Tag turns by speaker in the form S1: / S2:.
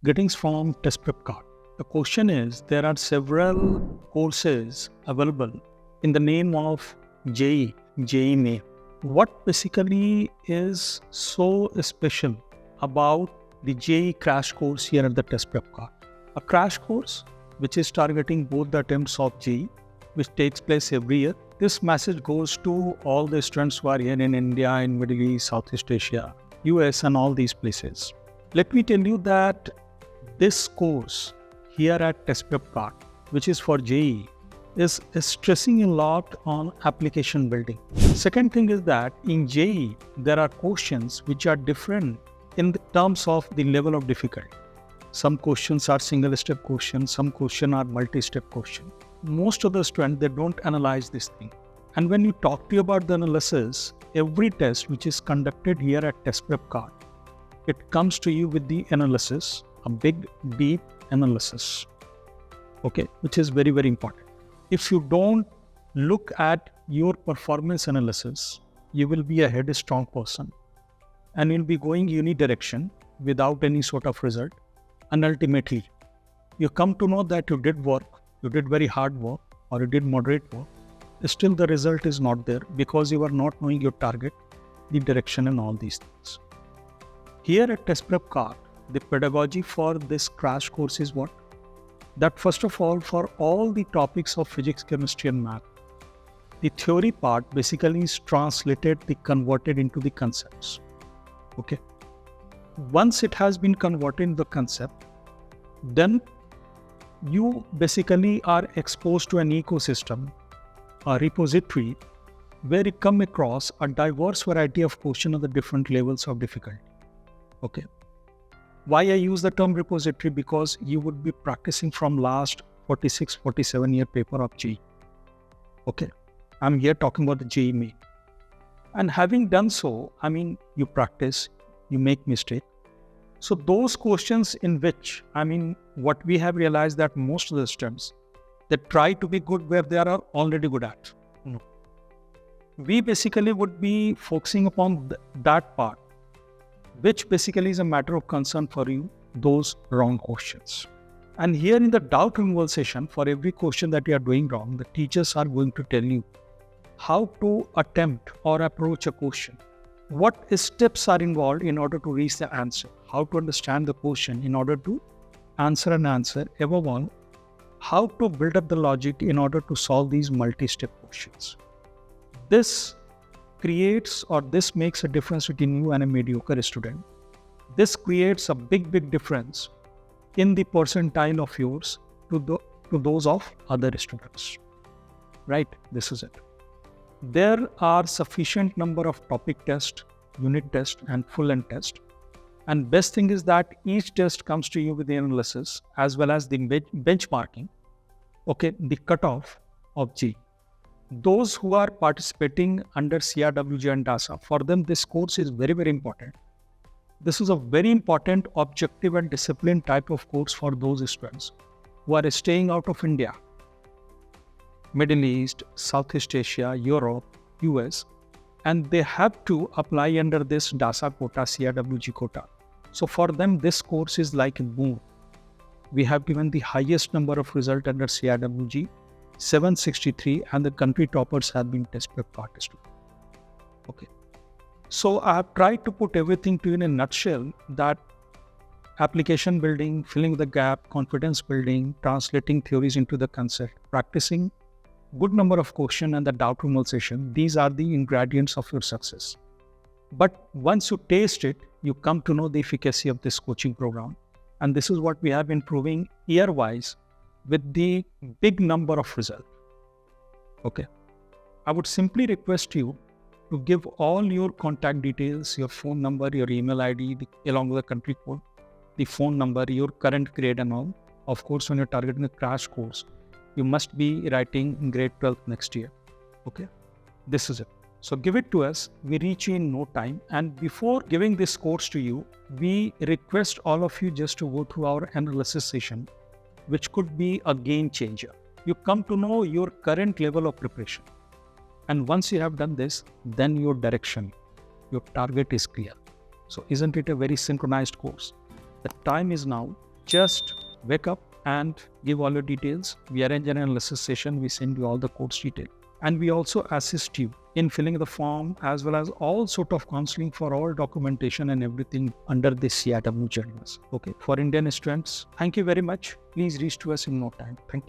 S1: Greetings from TestprepKart. The question is, there are several courses available in the name of JEE name. What basically is so special about the JEE crash course here at the TestprepKart? A crash course which is targeting both the attempts of JEE, which takes place every year. This message goes to all the students who are here in India, in Middle East, Southeast Asia, US and all these places. Let me tell you that this course here at TestprepKart, which is for JEE, is stressing a lot on application building. Second thing is that in JEE, there are questions which are different in the terms of the level of difficulty. Some questions are single-step questions, some questions are multi-step questions. Most of the students, they don't analyze this thing. And when you talk to you about the analysis, every test which is conducted here at TestprepKart, it comes to you with the analysis, a big, deep analysis, which is very, very important. If you don't look at your performance analysis, you will be a headstrong person and you'll be going unidirection without any sort of result. And ultimately, you come to know that you did work, you did very hard work, or you did moderate work. Still, the result is not there because you are not knowing your target, the direction, and all these things. Here at TestprepKart, the pedagogy for this crash course is what? That first of all, for all the topics of physics, chemistry, and math, the theory part basically is translated, converted into the concepts. Once it has been converted into the concept, then you basically are exposed to an ecosystem, a repository, where you come across a diverse variety of questions of the different levels of difficulty. Why I use the term repository? Because you would be practicing from last 46, 47 year paper of JEE. I'm here talking about the JEE main. And having done so, you practice, you make mistake. So those questions in which, what we have realized that most of the students, they try to be good where they are already good at. We basically would be focusing upon that part, which basically is a matter of concern for you, those wrong questions. And here in the doubt removal session, for every question that you are doing wrong, the teachers are going to tell you how to attempt or approach a question. What steps are involved in order to reach the answer? How to understand the question in order to answer an answer. Above all, how to build up the logic in order to solve these multi-step questions. This creates, or this makes a difference between you and a mediocre student. This creates a big difference in the percentile of yours to those of other students. Right? This is it. There are sufficient number of topic tests, unit test, and full-length test. And best thing is that each test comes to you with the analysis as well as the benchmarking, the cutoff of JEE. Those who are participating under CIWG and DASA, for them this course is very, very important. This is a very important objective and discipline type of course for those students who are staying out of India, Middle East, Southeast Asia, Europe, US, and they have to apply under this DASA quota, CIWG quota. So for them, this course is like a boom. We have given the highest number of result under CIWG, 763, and the country toppers have been TestprepKart students. So I have tried to put everything to you in a nutshell, that application building, filling the gap, confidence building, translating theories into the concept, practicing good number of questions and the doubt removal session. These are the ingredients of your success. But once you taste it, you come to know the efficacy of this coaching program. And this is what we have been proving year-wise with the big number of results. I would simply request you to give all your contact details, your phone number, your email ID, along with the country code, the phone number, your current grade and all. Of course, when you're targeting a crash course, you must be writing grade 12 next year. This is it. So give it to us. We reach you in no time. And before giving this course to you, we request all of you just to go through our analysis session, which could be a game changer. You come to know your current level of preparation. And once you have done this, then your direction, your target is clear. So isn't it a very synchronized course? The time is now. Just wake up and give all your details. We arrange an analysis session. We send you all the course detail. And we also assist you in filling the form as well as all sort of counseling for all documentation and everything under the CIWG journals. Okay. For Indian students, thank you very much. Please reach to us in no time. Thank you.